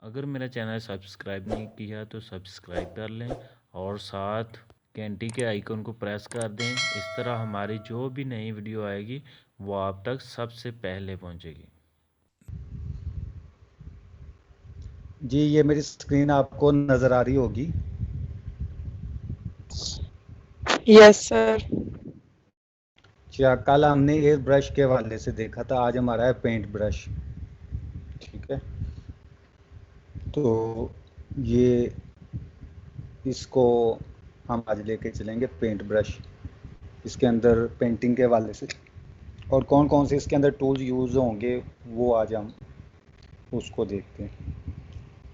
अगर मेरा channel subscribe नहीं किया तो सब्सक्राइब कर लें और साथ घंटी के आइकन को प्रेस कर दें। इस तरह हमारी जो भी नई वीडियो आएगी वो आप तक सबसे पहले पहुंचेगी। जी, ये मेरी स्क्रीन आपको नज़र आ रही होगी। Yes sir. क्या कल हमने एयर ब्रश के हवाले से देखा था, आज हमारा है पेंट ब्रश। ठीक है, तो ये इसको हम आज लेके चलेंगे पेंट ब्रश, इसके अंदर पेंटिंग के हवाले से और कौन कौन से इसके अंदर टूल्स यूज़ होंगे वो आज हम उसको देखते हैं।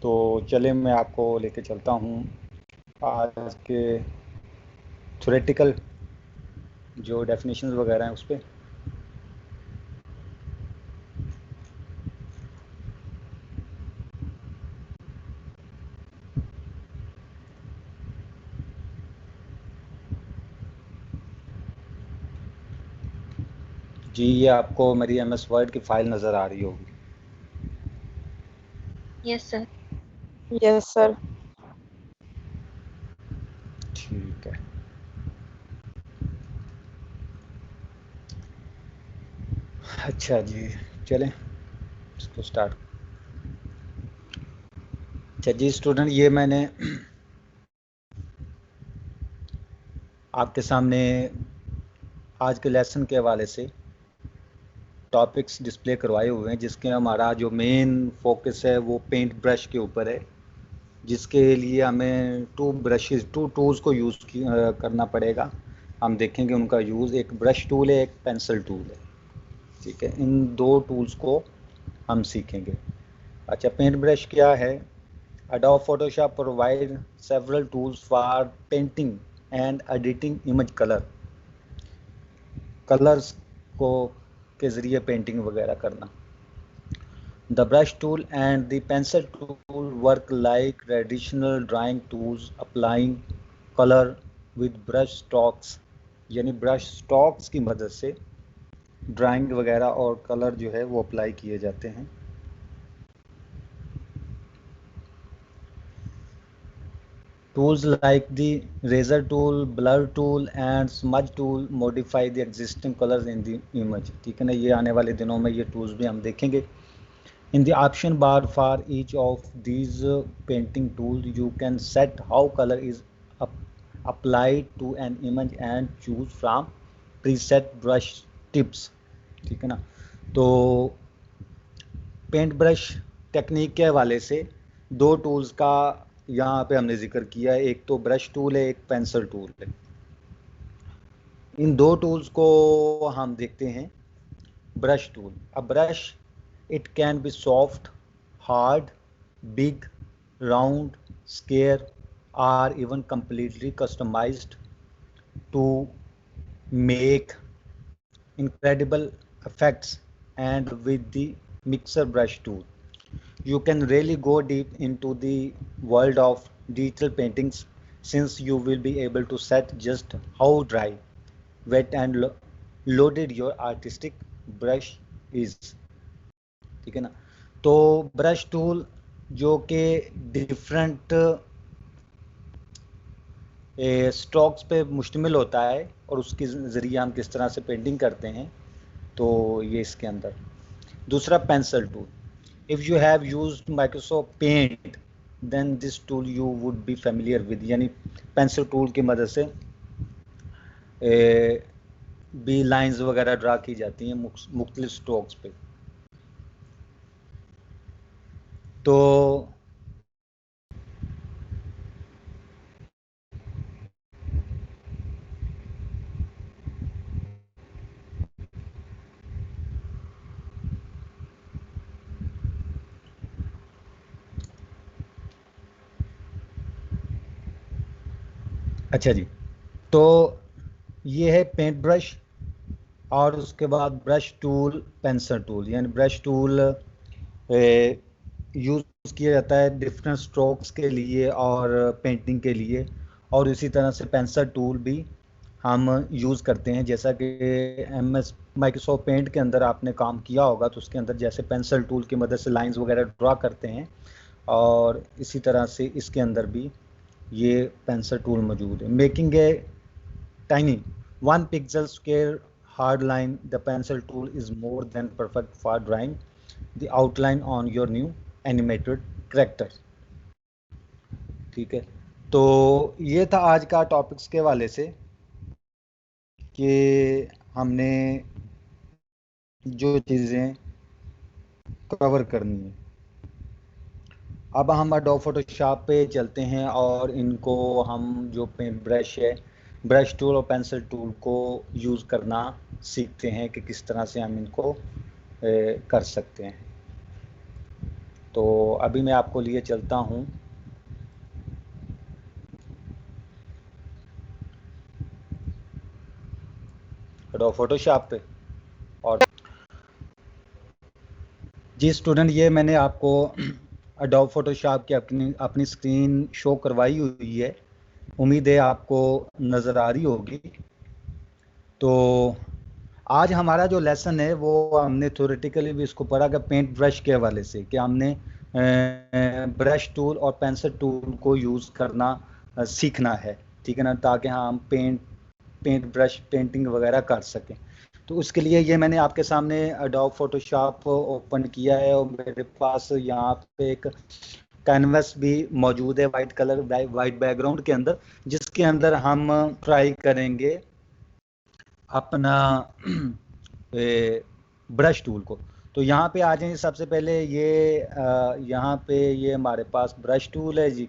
तो चले, मैं आपको लेके चलता हूँ आज के थ्योरेटिकल जो डेफिनेशंस वगैरह हैं उस पर। जी, ये आपको मेरी MS वर्ड की फ़ाइल नज़र आ रही होगी। Yes sir. Yes sir. ठीक है, अच्छा जी, चलें इसको स्टार्ट। अच्छा जी स्टूडेंट, ये मैंने आपके सामने आज के लेसन के हवाले से टॉपिक्स डिस्प्ले करवाए हुए हैं, जिसके हमारा जो मेन फोकस है वो पेंट ब्रश के ऊपर है, जिसके लिए हमें टू टूल्स को यूज़ करना पड़ेगा। हम देखेंगे उनका यूज़, एक ब्रश टूल है, एक पेंसिल टूल है। ठीक है, इन दो टूल्स को हम सीखेंगे। अच्छा, पेंट ब्रश क्या है? Adobe Photoshop provide several tools for painting and editing image colours को के ज़रिए पेंटिंग वगैरह करना। The brush tool and the pencil tool work like traditional drawing tools, applying color with brush strokes, यानी brush strokes की मदद से drawing वगैरह और कलर जो है वो अप्लाई किए जाते हैं। Tools like the razor tool, blur tool and smudge tool modify the existing colors in the image। ठीक है ना, ये आने वाले दिनों में ये टूल्स भी हम देखेंगे। In the option bar for each of these painting tools, you can set how color is applied to an image and choose from preset brush tips। ठीक है ना, तो पेंट ब्रश टेक्निक के हवाले से दो टूल्स का यहाँ पे हमने जिक्र किया है, एक तो ब्रश टूल है, एक पेंसिल टूल है। इन दो टूल्स को हम देखते हैं। Brush tool, a brush it can be soft, hard, big, round, square और even completely customized to make incredible effects। And with the mixer brush tool you can really go deep into the world of digital paintings, since you will be able to set just how dry, wet and loaded your artistic brush is। ठीक है ना, तो brush tool जो कि different strokes पे मुश्तमिल होता है और उसके ज़रिए हम किस तरह से पेंटिंग करते हैं, तो ये इसके अंदर। दूसरा pencil tool, if you have used Microsoft Paint then this tool you would be familiar with, यानी पेंसिल टूल की मदद से बी लाइंस वगैरह ड्रा की जाती हैं मुख्तलिफ स्ट्रोक्स पे। तो अच्छा जी, तो ये है पेंट ब्रश और उसके बाद ब्रश टूल, पेंसिल टूल। यानी ब्रश टूल यूज़ किया जाता है डिफरेंट स्ट्रोक्स के लिए और पेंटिंग के लिए, और इसी तरह से पेंसिल टूल भी हम यूज़ करते हैं। जैसा कि MS माइक्रोसॉफ्ट पेंट के अंदर आपने काम किया होगा तो उसके अंदर जैसे पेंसिल टूल की मदद से लाइंस वगैरह ड्रा करते हैं, और इसी तरह से इसके अंदर भी ये पेंसिल टूल मौजूद है। Making a tiny 1 pixel square hard line, the pencil tool is more than perfect for drawing the outline on your new animated character। ठीक है, तो ये था आज का टॉपिक्स के वाले से कि हमने जो चीज़ें कवर करनी है। अब हम एडोब फोटोशॉप पे चलते हैं और इनको हम जो पेंट ब्रश है, ब्रश टूल और पेंसिल टूल को यूज़ करना सीखते हैं कि किस तरह से हम इनको कर सकते हैं। तो अभी मैं आपको लिए चलता हूँ एडोब फोटोशॉप पे। और जी स्टूडेंट, ये मैंने आपको एडोब फोटोशॉप की अपनी स्क्रीन शो करवाई हुई है, उम्मीद है आपको नज़र आ रही होगी। तो आज हमारा जो लेसन है वो हमने थ्योरेटिकली भी इसको पढ़ा कि पेंट ब्रश के हवाले से, कि हमने ब्रश टूल और पेंसिल टूल को यूज़ करना सीखना है, ठीक है ना, ताकि हम पेंट ब्रश पेंटिंग वगैरह कर सकें। तो उसके लिए ये मैंने आपके सामने एडोब फोटोशॉप ओपन किया है और मेरे पास यहाँ पे एक कैनवस भी मौजूद है वाइट बैकग्राउंड के अंदर, जिसके अंदर हम ट्राई करेंगे अपना ब्रश टूल को। तो यहाँ पे आ जाएं। सबसे पहले ये यहाँ पे ये हमारे पास ब्रश टूल है जी।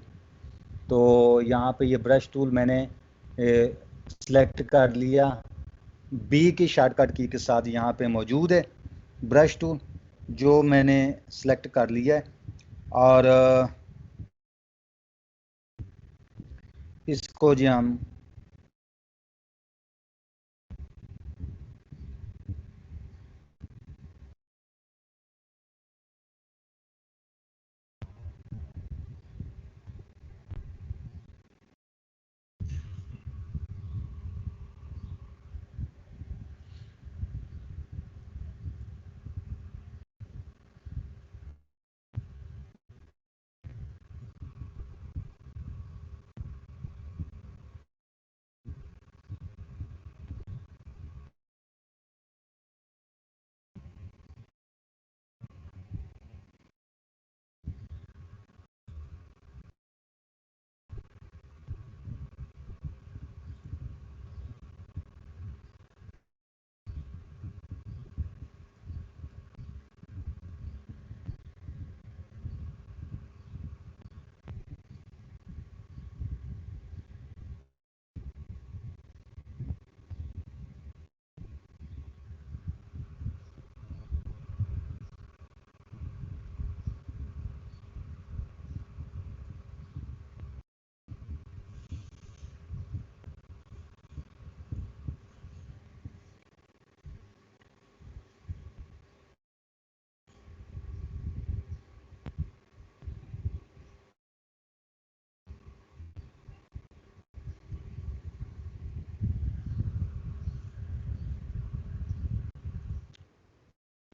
तो यहाँ पे ये ब्रश टूल मैंने सिलेक्ट कर लिया, बी की शॉर्टकट की के साथ यहाँ पे मौजूद है ब्रश टूल, जो मैंने सिलेक्ट कर लिया है। और इसको जी हम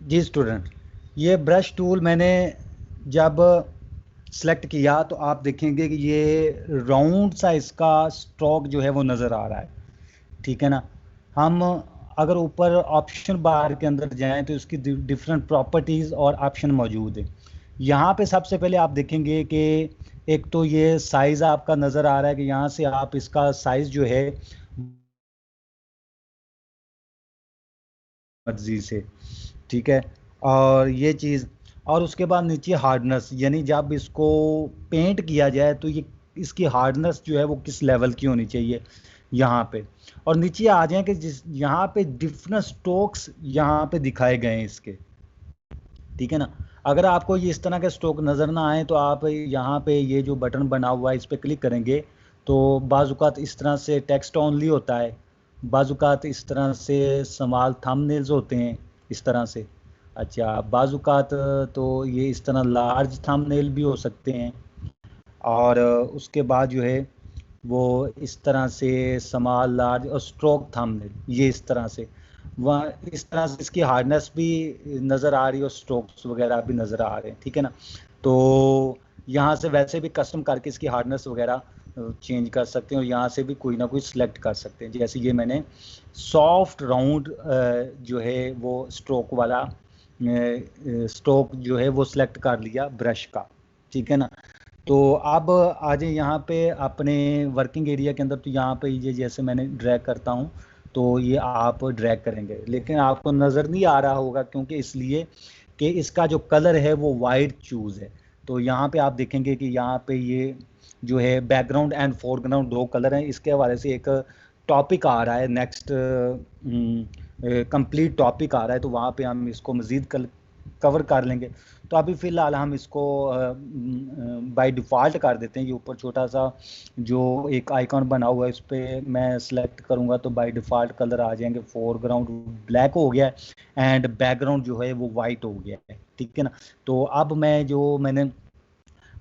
जी स्टूडेंट, ये ब्रश टूल मैंने जब सेलेक्ट किया तो आप देखेंगे कि ये राउंड सा इसका स्ट्रोक जो है वो नज़र आ रहा है, ठीक है ना। हम अगर ऊपर ऑप्शन बार के अंदर जाएं तो इसकी डिफरेंट प्रॉपर्टीज़ और ऑप्शन मौजूद है। यहाँ पे सबसे पहले आप देखेंगे कि एक तो ये साइज़ आपका नज़र आ रहा है कि यहाँ से आप इसका साइज़ जो है मर्जी से, ठीक है। और ये चीज़, और उसके बाद नीचे हार्डनेस, यानी जब इसको पेंट किया जाए तो ये इसकी हार्डनेस जो है वो किस लेवल की होनी चाहिए यहाँ पे। और नीचे आ जाए कि जिस यहाँ पे डिफरेंट स्ट्रोक्स यहाँ पे दिखाए गए हैं इसके, ठीक है ना। अगर आपको ये इस तरह के स्ट्रोक नज़र ना आए तो आप यहाँ पे ये जो बटन बना हुआ है इस पर क्लिक करेंगे तो बाज़-औक़ात इस तरह से टेक्स्ट ओनली होता है, बाज़-औक़ात इस तरह से स्मॉल थंबनेल्स होते हैं इस तरह से। अच्छा, बाज़-औक़ात तो ये इस तरह लार्ज थंबनेल भी हो सकते हैं। और उसके बाद जो है वो इस तरह से स्मॉल लार्ज और स्ट्रोक थंबनेल, ये इस तरह से वह इस तरह से इसकी हार्डनेस भी नज़र आ रही है और स्ट्रोक्स वगैरह भी नज़र आ रहे हैं, ठीक है ना। तो यहाँ से वैसे भी कस्टम करके इसकी हार्डनेस वगैरह चेंज कर सकते हैं और यहाँ से भी कोई ना कोई सिलेक्ट कर सकते हैं। जैसे ये मैंने सॉफ्ट राउंड जो है वो स्ट्रोक वाला स्ट्रोक जो है वो सिलेक्ट कर लिया ब्रश का, ठीक है ना। तो अब आ जाए यहाँ पे अपने वर्किंग एरिया के अंदर। तो यहाँ पे ये जैसे मैंने ड्रैग करता हूँ तो ये आप ड्रैग करेंगे, लेकिन आपको नज़र नहीं आ रहा होगा क्योंकि इसलिए कि इसका जो कलर है वो वाइट चूज़ है। तो यहाँ पे आप देखेंगे कि यहाँ पे ये जो है बैकग्राउंड एंड फोरग्राउंड दो कलर हैं। इसके हवाले से एक टॉपिक आ रहा है, नेक्स्ट कंप्लीट टॉपिक आ रहा है, तो वहाँ पे हम इसको मज़ीद कवर कर लेंगे। तो अभी फ़िलहाल हम इसको बाय डिफ़ॉल्ट कर देते हैं। ये ऊपर छोटा सा जो एक आइकॉन बना हुआ है उस पर मैं सेलेक्ट करूँगा तो बाय डिफ़ॉल्ट कलर आ जाएंगे। फोरग्राउंड ब्लैक हो गया है एंड बैकग्राउंड जो है वो वाइट हो गया है, ठीक है ना। तो अब मैंने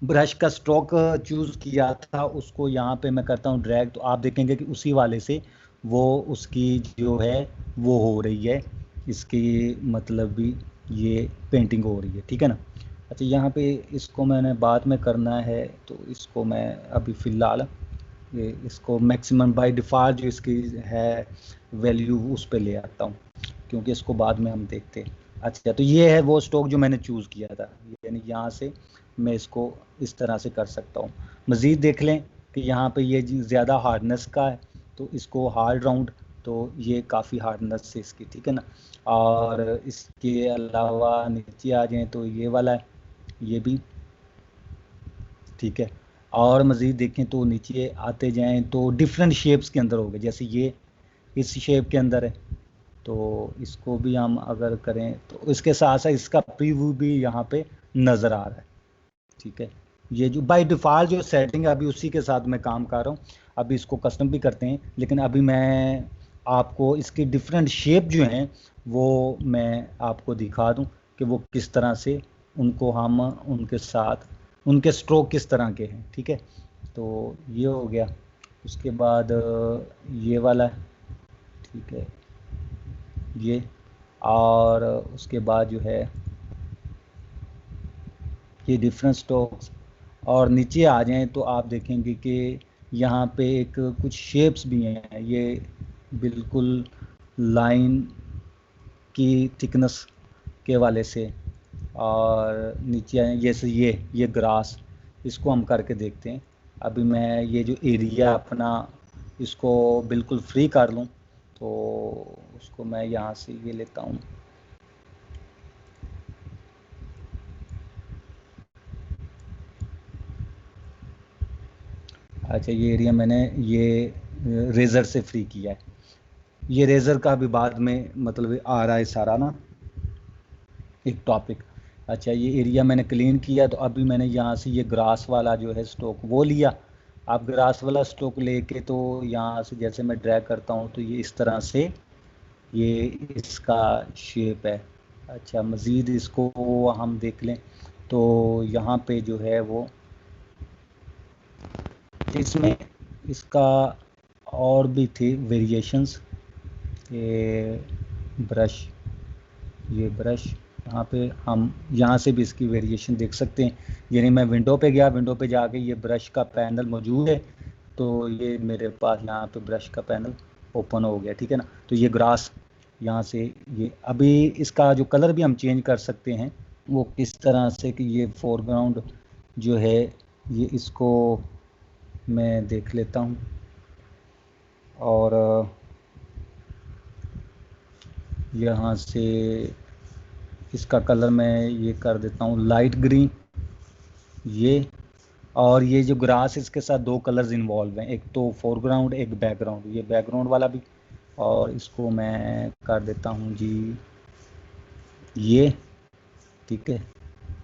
ब्रश का स्ट्रोक चूज़ किया था उसको यहाँ पे मैं करता हूँ ड्रैग, तो आप देखेंगे कि उसी वाले से वो उसकी जो है वो हो रही है, इसकी मतलब भी ये पेंटिंग हो रही है, ठीक है ना। अच्छा, यहाँ पे इसको मैंने बाद में करना है तो इसको मैं अभी फ़िलहाल इसको मैक्सिमम बाय डिफ़ॉल्ट जो इसकी है वैल्यू उस पे ले आता हूँ क्योंकि इसको बाद में हम देखते हैं। अच्छा, तो ये है वो स्ट्रोक जो मैंने चूज़ किया था, यानी यहाँ से मैं इसको इस तरह से कर सकता हूँ। मज़ीद देख लें कि यहाँ पे ये ज़्यादा हार्डनेस का है तो इसको हार्ड राउंड, तो ये काफ़ी हार्डनेस से इसकी, ठीक है ना। और इसके अलावा नीचे आ जाएं तो ये वाला है, ये भी ठीक है। और मज़ीद देखें तो नीचे आते जाएं तो डिफरेंट शेप्स के अंदर हो गए, जैसे ये इस शेप के अंदर है तो इसको भी हम अगर करें तो इसके साथ साथ इसका प्रीव्यू भी यहाँ पे नज़र आ रहा है, ठीक है। ये जो बाय डिफ़ॉल्ट जो सेटिंग है अभी उसी के साथ मैं काम कर रहा हूँ। अभी इसको कस्टम भी करते हैं, लेकिन अभी मैं आपको इसकी डिफरेंट शेप जो हैं वो मैं आपको दिखा दूँ कि वो किस तरह से उनको हम उनके साथ उनके स्ट्रोक किस तरह के हैं, ठीक है। तो ये हो गया। उसके बाद ये वाला है, ठीक है, ये। और उसके बाद जो है ये डिफरेंट स्ट्रोक्स। और नीचे आ जाएं तो आप देखेंगे कि यहाँ पे एक कुछ शेप्स भी हैं, ये बिल्कुल लाइन की थिकनेस के वाले से। और नीचे आए जैसे ये ग्रास, इसको हम करके देखते हैं। अभी मैं ये जो एरिया अपना इसको बिल्कुल फ्री कर लूँ तो उसको मैं यहाँ से ये लेता हूँ। अच्छा, ये एरिया मैंने ये रेज़र से फ्री किया है। ये रेज़र का भी बाद में मतलब आ रहा है सारा ना एक टॉपिक। अच्छा, ये एरिया मैंने क्लीन किया तो अभी मैंने यहाँ से ये ग्रास वाला जो है स्ट्रोक वो लिया। आप ग्रास वाला स्ट्रोक लेके तो यहाँ से जैसे मैं ड्रैग करता हूँ तो ये इस तरह से ये इसका शेप है। अच्छा, मज़ीद इसको हम देख लें तो यहाँ पे जो है वो इसमें इसका और भी थे वेरिएशंस। ये ब्रश यहाँ पे हम यहाँ से भी इसकी वेरिएशन देख सकते हैं। यानी मैं विंडो पे गया, विंडो पे जाके ये ब्रश का पैनल मौजूद है तो ये मेरे पास यहाँ पे ब्रश का पैनल ओपन हो गया, ठीक है ना। तो ये ग्रास यहाँ से ये अभी इसका जो कलर भी हम चेंज कर सकते हैं वो किस तरह से कि ये फोरग्राउंड जो है ये इसको मैं देख लेता हूँ। और यहाँ से इसका कलर मैं ये कर देता हूँ लाइट ग्रीन, ये। और ये जो ग्रास इसके साथ दो कलर्स इन्वॉल्व हैं, एक तो फोरग्राउंड एक बैकग्राउंड, ये बैकग्राउंड वाला भी। और इसको मैं कर देता हूँ जी ये, ठीक है।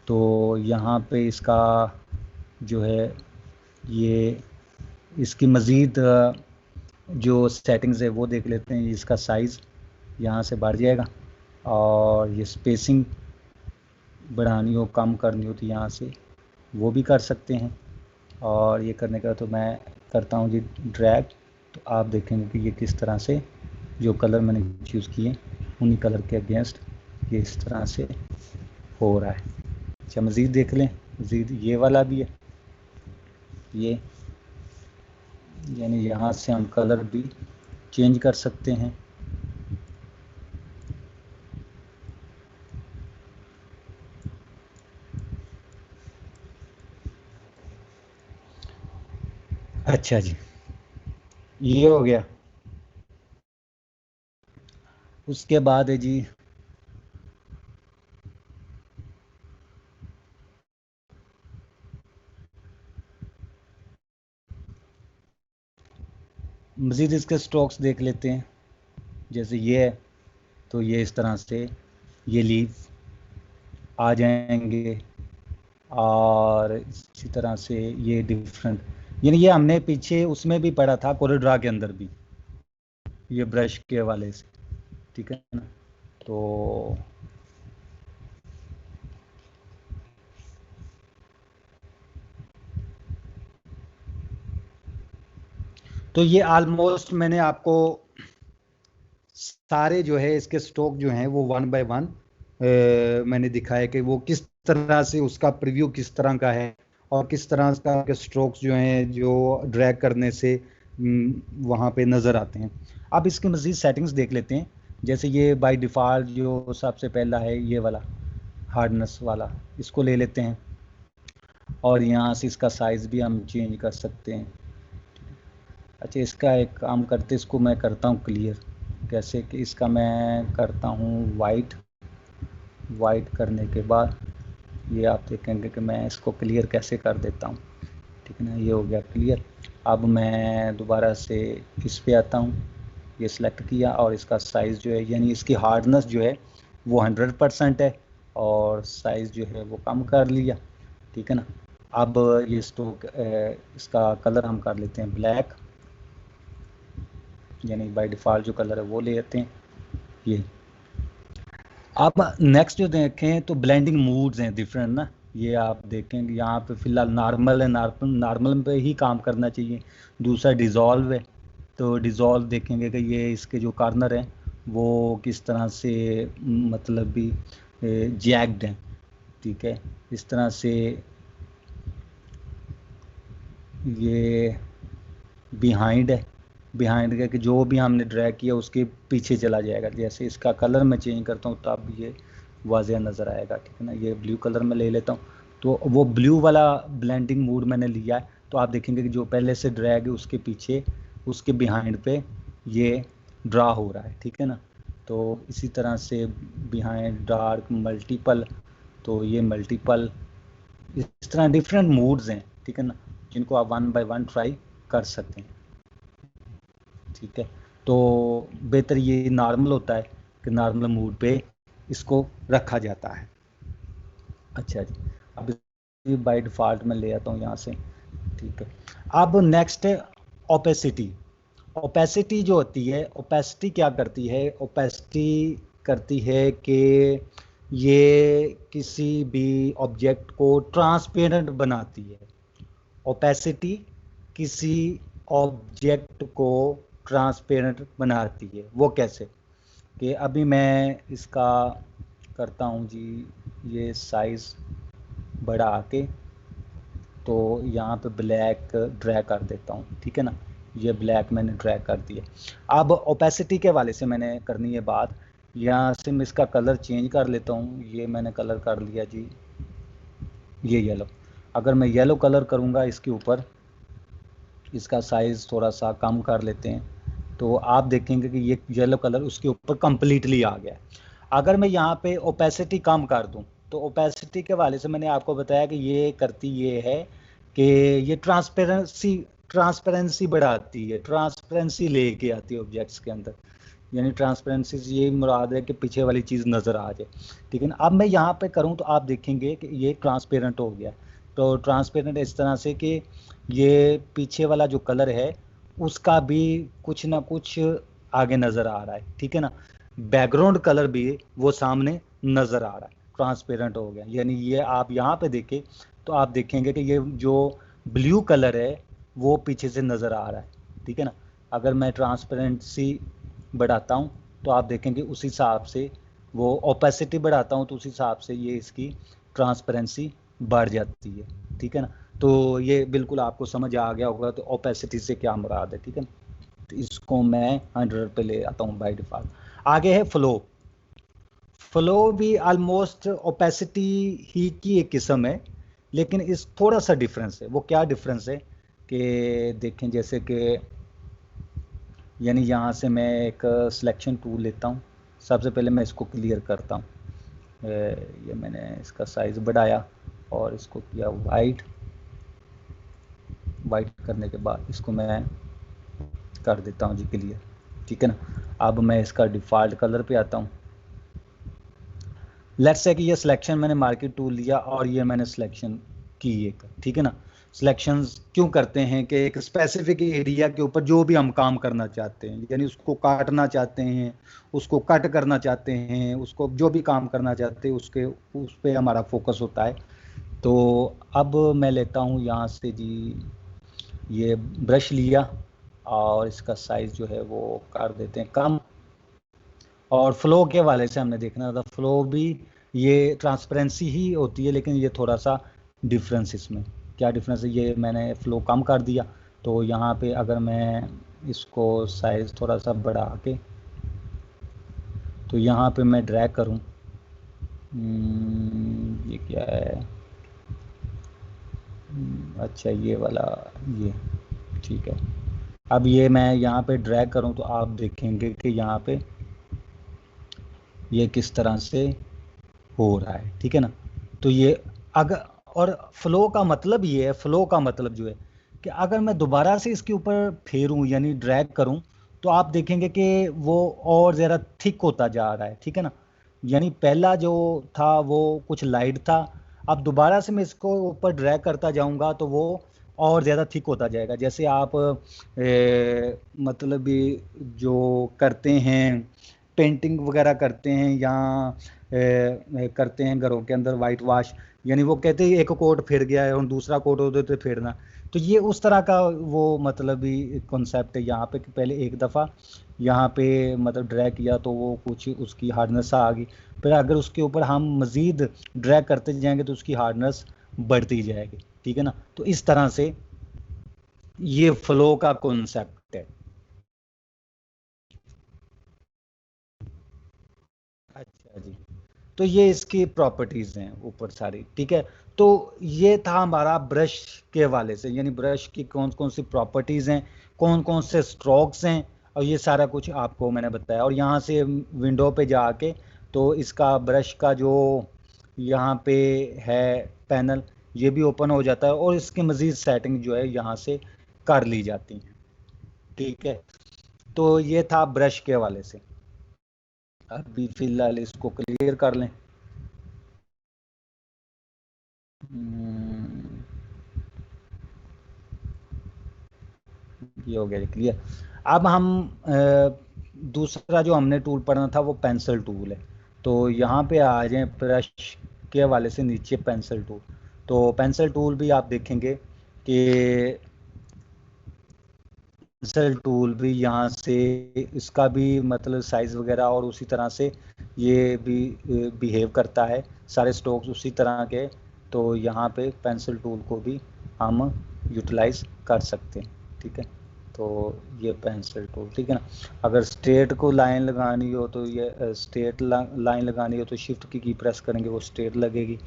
तो यहाँ पे इसका जो है ये इसकी मज़ीद जो सेटिंग्स है वो देख लेते हैं। इसका साइज़ यहाँ से बढ़ जाएगा और ये स्पेसिंग बढ़ानी हो कम करनी हो तो यहाँ से वो भी कर सकते हैं। और ये करने का तो मैं करता हूँ जी ड्रैग, तो आप देखेंगे कि ये किस तरह से जो कलर मैंने चूज़ किए उन्हीं कलर के अगेंस्ट ये इस तरह से हो रहा है। अच्छा, मज़ीद देख लें मज़ीद ये वाला भी है, ये यानी यहाँ से हम कलर भी चेंज कर सकते हैं। अच्छा जी, ये हो गया। उसके बाद है जी मज़ीद इसके स्ट्रोक्स देख लेते हैं। जैसे ये है तो ये इस तरह से ये लीव आ जाएंगे, और इसी तरह से ये डिफरेंट, यानी ये हमने पीछे उसमें भी पढ़ा था कोरिड्रा के अंदर भी, ये ब्रश के हवाले से, ठीक है ना। तो ये ऑलमोस्ट मैंने आपको सारे जो है इसके स्ट्रोक जो हैं वो 1 बाय 1 मैंने दिखाया कि वो किस तरह से उसका प्रीव्यू किस तरह का है, और किस तरह का के स्ट्रोक्स जो हैं जो ड्रैग करने से वहाँ पे नज़र आते हैं। अब इसकी मज़ीद सेटिंग्स देख लेते हैं। जैसे ये बाय डिफ़ॉल्ट जो सबसे पहला है ये वाला हार्डनेस वाला, इसको ले लेते हैं, और यहाँ से इसका साइज़ भी हम चेंज कर सकते हैं। अच्छा, इसका एक काम करते, इसको मैं करता हूँ क्लियर। कैसे कि इसका मैं करता हूँ वाइट करने के बाद ये आप देखेंगे कि मैं इसको क्लियर कैसे कर देता हूँ, ठीक है ना। ये हो गया क्लियर। अब मैं दोबारा से इस पे आता हूँ, ये सिलेक्ट किया, और इसका साइज़ जो है यानी इसकी हार्डनेस जो है वो 100% है, और साइज़ जो है वो कम कर लिया, ठीक है ना। अब ये स्ट्रोक इसका कलर हम कर लेते हैं ब्लैक, यानी बाय डिफ़ॉल्ट जो कलर है वो ले लेते हैं ये। अब नेक्स्ट जो देखें तो ब्लेंडिंग मूड्स हैं डिफरेंट ना, ये आप देखेंगे यहाँ पे फ़िलहाल नॉर्मल है, नॉर्मल पे ही काम करना चाहिए। दूसरा डिज़ोल्व है, तो डिज़ोल्व देखेंगे कि ये इसके जो कॉर्नर हैं वो किस तरह से मतलब भी जैग्ड हैं, ठीक है। इस तरह से ये बिहाइंड है, बिहाइंड का कि जो भी हमने ड्रैग किया उसके पीछे चला जाएगा। जैसे इसका कलर मैं चेंज करता हूँ तब ये वाज़ेह नज़र आएगा, ठीक है ना। ये ब्लू कलर में ले लेता हूँ, तो वो ब्लू वाला ब्लेंडिंग मूड मैंने लिया है, तो आप देखेंगे कि जो पहले से ड्रैग है उसके पीछे उसके बिहाइंड पे ये ड्रा हो रहा है, ठीक है ना। तो इसी तरह से बिहाइंड डार्क मल्टीपल, तो ये मल्टीपल, इस तरह डिफरेंट मूड्स हैं, ठीक है ना, जिनको आप 1 बाय 1 ट्राई कर सकते हैं, ठीक है। तो बेहतर ये नॉर्मल होता है कि नॉर्मल मूड पे इसको रखा जाता है। अच्छा जी, अब बाय डिफ़ॉल्ट में ले आता हूँ यहाँ से, ठीक है। अब नेक्स्ट है ओपेसिटी। ओपेसिटी जो होती है, ओपेसिटी क्या करती है, ओपेसिटी करती है कि ये किसी भी ऑब्जेक्ट को ट्रांसपेरेंट बनाती है। ओपेसिटी किसी ऑब्जेक्ट को ट्रांसपेरेंट बनाती है। वो कैसे, कि अभी मैं इसका करता हूँ जी ये साइज़ बढ़ा के, तो यहाँ पे ब्लैक ड्रैग कर देता हूँ, ठीक है ना। ये ब्लैक मैंने ड्रैग कर दिया। अब ओपेसिटी के वाले से मैंने करनी है बात, यहाँ से मैं इसका कलर चेंज कर लेता हूँ। ये मैंने कलर कर लिया जी ये येलो। अगर मैं येलो कलर करूँगा इसके ऊपर, इसका साइज़ थोड़ा सा कम कर लेते हैं, तो आप देखेंगे कि ये येलो कलर उसके ऊपर कम्प्लीटली आ गया। अगर मैं यहाँ पे ओपेसिटी कम कर दूँ, तो ओपेसिटी के वाले से मैंने आपको बताया कि ये करती ये है कि ये ट्रांसपेरेंसी बढ़ाती है, ट्रांसपेरेंसी लेके आती है ऑब्जेक्ट्स के अंदर, यानी ट्रांसपेरेंसी से ये मुराद है कि पीछे वाली चीज़ नज़र आ जाए, ठीक है ना। अब मैं यहाँ पे करूँ तो आप देखेंगे कि ये ट्रांसपेरेंट हो गया। तो ट्रांसपेरेंट इस तरह से कि ये पीछे वाला जो कलर है उसका भी कुछ ना कुछ आगे नज़र आ रहा है, ठीक है ना। बैकग्राउंड कलर भी वो सामने नज़र आ रहा है, ट्रांसपेरेंट हो गया। यानी ये आप यहाँ पे देखें तो आप देखेंगे कि ये जो ब्लू कलर है वो पीछे से नज़र आ रहा है, ठीक है ना। अगर मैं ट्रांसपेरेंसी बढ़ाता हूँ तो आप देखेंगे उस हिसाब से, वो ओपेसिटी बढ़ाता हूँ तो उस हिसाब से ये इसकी ट्रांसपेरेंसी बढ़ जाती है, ठीक है ना। तो ये बिल्कुल आपको समझ आ गया होगा तो ओपेसिटी से क्या मुराद है, ठीक है ना। तो इसको मैं 100 पे ले आता हूँ बाय डिफॉल्ट। आगे है फ्लो। फ्लो भी ऑलमोस्ट ओपेसिटी ही की एक किस्म है, लेकिन इस थोड़ा सा डिफरेंस है। वो क्या डिफरेंस है कि देखें, जैसे कि यानी यहाँ से मैं एक सिलेक्शन टूल लेता हूँ। सबसे पहले मैं इसको क्लियर करता हूँ। ये मैंने इसका साइज़ बढ़ाया और इसको किया वाइट। वाइट करने के बाद इसको मैं कर देता हूँ जी क्लियर, ठीक है ना। अब मैं इसका डिफ़ॉल्ट कलर पे आता हूँ। लेट्स से कि ये सिलेक्शन मैंने मार्केट टूल लिया और ये मैंने सिलेक्शन की एक, ठीक है ना। सिलेक्शंस क्यों करते हैं कि एक स्पेसिफिक एरिया के ऊपर जो भी हम काम करना चाहते हैं, यानी उसको काटना चाहते हैं, उसको कट करना चाहते हैं, उसको जो भी काम करना चाहते हैं उसके उस पर हमारा फोकस होता है। तो अब मैं लेता हूँ यहाँ से जी, ये ब्रश लिया और इसका साइज़ जो है वो कर देते हैं कम। और फ्लो के वाले से हमने देखना था, फ्लो भी ये ट्रांसपेरेंसी ही होती है, लेकिन ये थोड़ा सा डिफरेंस इसमें क्या डिफरेंस है, ये मैंने फ्लो कम कर दिया। तो यहाँ पे अगर मैं इसको साइज़ थोड़ा सा बढ़ा के, तो यहाँ पे मैं ड्रैग करूँ, ये क्या है, अच्छा ये वाला, ये ठीक है। अब ये मैं यहाँ पे ड्रैग करूँ तो आप देखेंगे कि यहाँ पे ये किस तरह से हो रहा है, ठीक है ना। तो ये अगर, और फ्लो का मतलब ये है, फ्लो का मतलब जो है कि अगर मैं दोबारा से इसके ऊपर फेरूं यानी ड्रैग करूं, तो आप देखेंगे कि वो और ज़्यादा थिक होता जा रहा है, ठीक है ना। यानी पहला जो था वो कुछ लाइट था, अब दोबारा से मैं इसको ऊपर ड्रैग करता जाऊंगा तो वो और ज़्यादा थिक होता जाएगा। जैसे आप मतलब जो करते हैं, पेंटिंग वगैरह करते हैं या करते हैं घरों के अंदर वाइट वाश, यानी वो कहते हैं एक कोट फिर गया है और दूसरा कोट होते तो फेरना। तो ये उस तरह का वो मतलब ही कॉन्सेप्ट है यहाँ पे कि पहले एक दफ़ा यहाँ पे मतलब ड्रैग किया तो वो कुछ उसकी हार्डनेस आ गई, फिर अगर उसके ऊपर हम मज़ीद ड्रैग करते जाएंगे तो उसकी हार्डनेस बढ़ती जाएगी, ठीक है ना। तो इस तरह से ये फ्लो का कॉन्सेप्ट है। अच्छा जी, तो ये इसकी प्रॉपर्टीज़ हैं ऊपर सारी, ठीक है। तो ये था हमारा ब्रश के हवाले से, यानी ब्रश की कौन कौन सी प्रॉपर्टीज़ हैं, कौन कौन से स्ट्रोक्स हैं, और ये सारा कुछ आपको मैंने बताया। और यहाँ से विंडो पे जाके तो इसका ब्रश का जो यहाँ पे है पैनल, ये भी ओपन हो जाता है और इसकी मज़ीद सेटिंग जो है यहाँ से कर ली जाती है, ठीक है। तो ये था ब्रश के हवाले से। अभी फ़िलहाल इसको क्लियर कर लें। ये हो गया क्लियर। अब हम दूसरा जो हमने टूल पढ़ना था वो पेंसिल टूल है। तो यहाँ पे आ जाएं ब्रश के हवाले से नीचे पेंसिल टूल। तो पेंसिल टूल भी आप देखेंगे कि पेंसिल टूल भी यहाँ से इसका भी मतलब साइज़ वगैरह और उसी तरह से ये भी बिहेव करता है, सारे स्ट्रोक्स उसी तरह के। तो यहाँ पे पेंसिल टूल को भी हम यूटिलाइज कर सकते हैं, ठीक है। तो ये पेंसिल टूल, ठीक है ना। अगर स्ट्रेट को लाइन लगानी हो तो ये स्ट्रेट लाइन लगानी हो तो शिफ्ट की प्रेस करेंगे, वो स्ट्रेट लगेगी।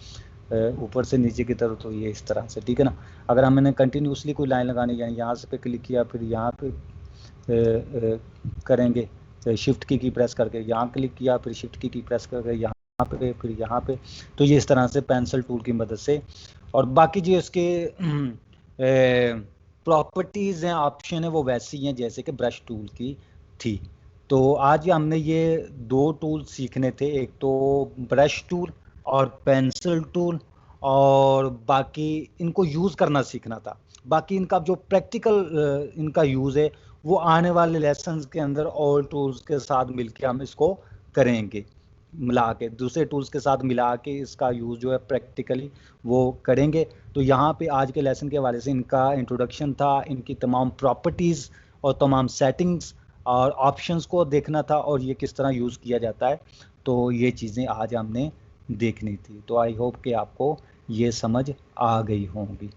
ऊपर से नीचे की तरफ तो ये इस तरह से, ठीक है ना। अगर हमने कंटिन्यूसली कोई लाइन लगानी है, यहाँ से पे क्लिक किया, फिर यहाँ पे करेंगे शिफ्ट की प्रेस करके, यहाँ क्लिक किया, फिर शिफ्ट की प्रेस करके यहाँ पे, फिर यहाँ पे। तो ये इस तरह से पेंसिल टूल की मदद से। और बाकी जो इसके प्रॉपर्टीज़ हैं, ऑप्शन है, वो वैसी हैं जैसे कि ब्रश टूल की थी। तो आज हमने ये दो टूल सीखने थे, एक तो ब्रश टूल और पेंसिल टूल, और बाकी इनको यूज़ करना सीखना था। बाकी इनका जो प्रैक्टिकल इनका यूज़ है वो आने वाले लेसन्स के अंदर और टूल्स के साथ मिलके हम इसको करेंगे, मिला के दूसरे टूल्स के साथ मिला के इसका यूज़ जो है प्रैक्टिकली वो करेंगे। तो यहाँ पे आज के लेसन के हवाले से इनका इंट्रोडक्शन था, इनकी तमाम प्रॉपर्टीज़ और तमाम सेटिंग्स और ऑप्शंस को देखना था और ये किस तरह यूज़ किया जाता है। तो ये चीज़ें आज हमने देखनी थी। तो आई होप कि आपको ये समझ आ गई होंगी।